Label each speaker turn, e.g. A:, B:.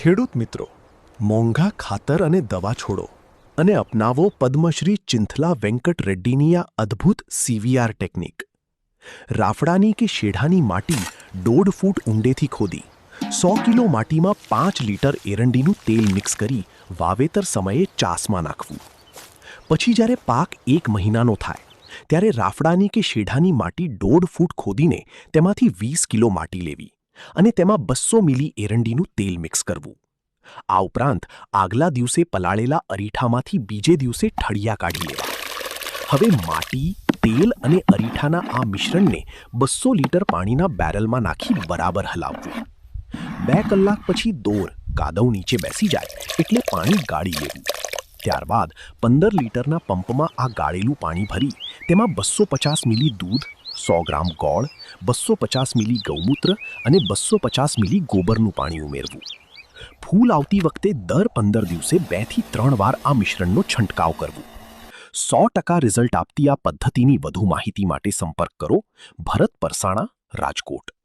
A: ખેડૂત મિત્રો, મોંઘા ખાતર અને દવા છોડો અને અપનાવો પદ્મશ્રી ચિંથલા વેંકટ રેડ્ડીની આ અદ્ભુત સીવીઆર ટેકનિક. રાફડાની કે શેઢાની માટી 1.5 ફૂટ ઊંડેથી ખોદી 100 કિલો માટીમાં 5 લીટર એરંડીનું તેલ મિક્સ કરી વાવેતર સમયે ચાસમાં નાખવું. પછી જ્યારે પાક 1 મહિનાનો થાય ત્યારે રાફડાની કે શેઢાની માટી 1.5 ફૂટ ખોદીને તેમાંથી 20 કિલો માટી લેવી અને તેમાં 200 મિલી એરંડીનું તેલ મિક્સ કરવું. આ ઉપરાંત આગલા દિવસે પલાળેલા અરીઠામાંથી બીજે દિવસે ઠળિયા કાઢી લેવા. હવે માટી, તેલ અને અરીઠાના આ મિશ્રણને 200 લીટર પાણીના બેરલમાં નાખી બરાબર હલાવવું. 2 કલાક પછી દોર કાદવ નીચે બેસી જાય એટલે પાણી ગાળી લેવું. ત્યારબાદ 15 લીટરના પંપમાં આ ગાળેલું પાણી ભરી તેમાં 250 મિલી દૂધ, 100 ગ્રામ ગોળ, 250 મિલી ગૌમૂત્ર અને 250 મિલી ગોબરનું પાણી ઉમેરવું. ફૂલ આવતી વખતે દર 15 દિવસે 2 થી 3 વાર આ મિશ્રણનો છંટકાવ કરવો. 100% રિઝલ્ટ આપતી આ પદ્ધતિની વધુ માહિતી માટે સંપર્ક કરો ભરત પરસાણા, રાજકોટ.